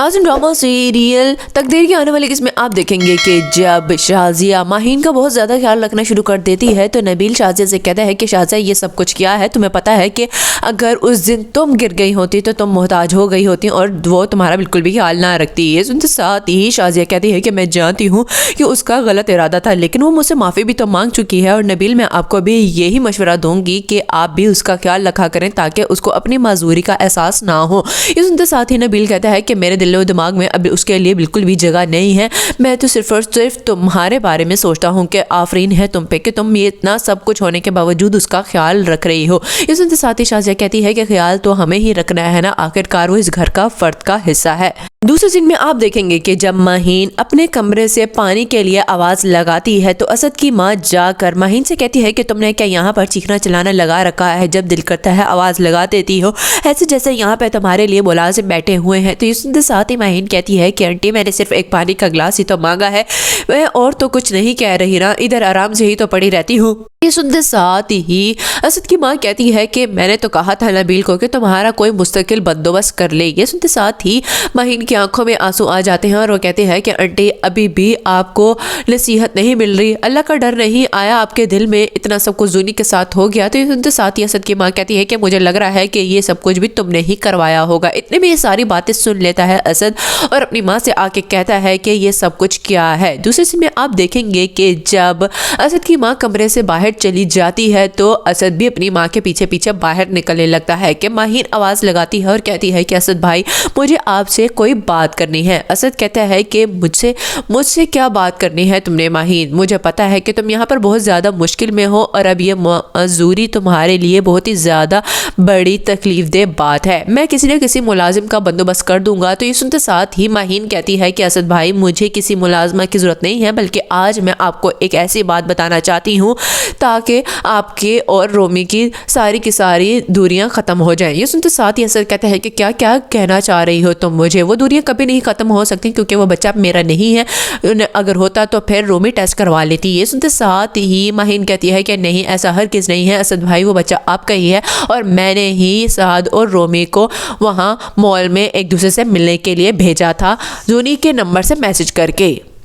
Nazim drama serial तकदीर की आने वाली किस्में आप देखेंगे कि जब शाजिया माहीन का बहुत ज़्यादा ख्याल रखना शुरू कर देती है तो नबील शाजिया से कहता है कि शाजिया ये सब कुछ क्या है, तुम्हें पता है कि अगर उस दिन तुम गिर गई होती तो तुम मोहताज हो गई होती और वो तुम्हारा बिल्कुल भी ख्याल ना रखती। ये सुनते साथ ही शाजिया कहती है कि मैं जानती हूँ कि उसका गलत इरादा था, लेकिन वो मुझसे माफ़ी भी तो मांग चुकी है और नबील मैं आपको भी यही मशवरा दूंगी कि आप भी उसका ख्याल रखा करें ताकि उसको अपनी माजूरी का एहसास ना हो। ये सुनते साथ ही नबील कहता है कि मेरे दिल व दिमाग में अब उसके लिए बिल्कुल भी जगह नहीं है, मैं तो सिर्फ और सिर्फ तुम्हारे बारे में सोचता हूँ कि आफरीन है तुम पे कि तुम ये इतना सब कुछ होने के बावजूद उसका ख्याल रख रही हो। ये सुनते साथ ही शाजिया कहती है कि ख्याल तो हमें ही रखना है ना, आखिरकार वो इस घर का फर्द का हिस्सा है। दूसरे सीन में आप देखेंगे कि जब माहीन अपने कमरे से पानी के लिए आवाज़ लगाती है तो असद की माँ जाकर माहीन से कहती है कि तुमने क्या यहाँ पर चीखना चलाना लगा रखा है, जब दिल करता है आवाज़ लगा देती हो, ऐसे जैसे यहाँ पे तुम्हारे लिए मुलाजिम बैठे हुए हैं। तो इसके साथ ही माहीन कहती है कि आंटी मैंने सिर्फ एक पानी का गिलास ही तो मांगा है, मैं और तो कुछ नहीं कह रही ना, इधर आराम से ही तो पड़ी रहती हूँ। ये सुनते साथ ही असद की माँ कहती है कि मैंने तो कहा था नबील को कि तुम्हारा कोई मुस्तकिल बंदोबस्त कर ले। ये सुनते साथ ही माहीन की आंखों में आंसू आ जाते हैं और वो कहते हैं कि आंटी अभी भी आपको नसीहत नहीं मिल रही, अल्लाह का डर नहीं आया आपके दिल में, इतना सब कुछ जूनी के साथ हो गया। तो ये सुनते साथ ही असद की माँ कहती है कि मुझे लग रहा है कि ये सब कुछ भी तुमने ही करवाया होगा। इतने में ये सारी बातें सुन लेता है असद और अपनी माँ से आके कहता है कि ये सब कुछ क्या है। दूसरे सीन में आप देखेंगे कि जब असद की माँ कमरे से बाहर चली जाती है तो असद भी अपनी माँ के पीछे पीछे बाहर निकलने लगता है कि माहीन आवाज़ लगाती है और कहती है कि असद भाई मुझे आपसे कोई बात करनी है। असद कहता है कि मुझसे क्या बात करनी है तुमने माहीन, मुझे पता है कि तुम यहाँ पर बहुत ज़्यादा मुश्किल में हो और अब ये मजदूरी तुम्हारे लिए बहुत ही ज़्यादा बड़ी तकलीफ दे बात है, मैं किसी न किसी मुलाजिम का बंदोबस्त कर दूंगा। तो ये सुनते साथ ही माहीन कहती है कि असद भाई मुझे किसी मुलाजमा की ज़रूरत नहीं है, बल्कि आज मैं आपको एक ऐसी बात बताना चाहती हूँ ताकि आपके और रोमी की सारी दूरियां ख़त्म हो जाएं। ये सुनते साथ ही असद कहता है कि क्या क्या कहना चाह रही हो तुम मुझे, वो दूरियां कभी नहीं ख़त्म हो सकती क्योंकि वो बच्चा मेरा नहीं है, अगर होता तो फिर रोमी टेस्ट करवा लेती। ये सुनते साथ ही माहीन कहती है कि नहीं ऐसा हरगिज़ नहीं है असद भाई, वो बच्चा आपका ही है और मैंने ही साद और रोमी को वहाँ मॉल में एक दूसरे से मिलने के लिए भेजा था जूनी के नंबर से मैसेज करके।